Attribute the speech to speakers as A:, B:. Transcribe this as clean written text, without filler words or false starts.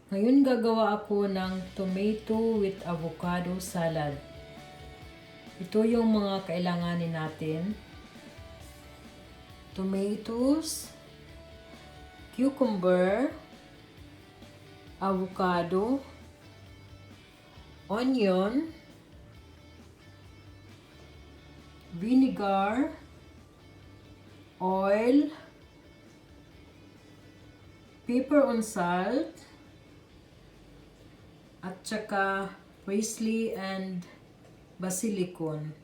A: Ngayon gagawa ako ng tomato with avocado salad. Ito yung mga kailanganin natin. Tomatoes, cucumber, avocado, onion, vinegar, oil, pepper and salt, at saka parsley and basilicon.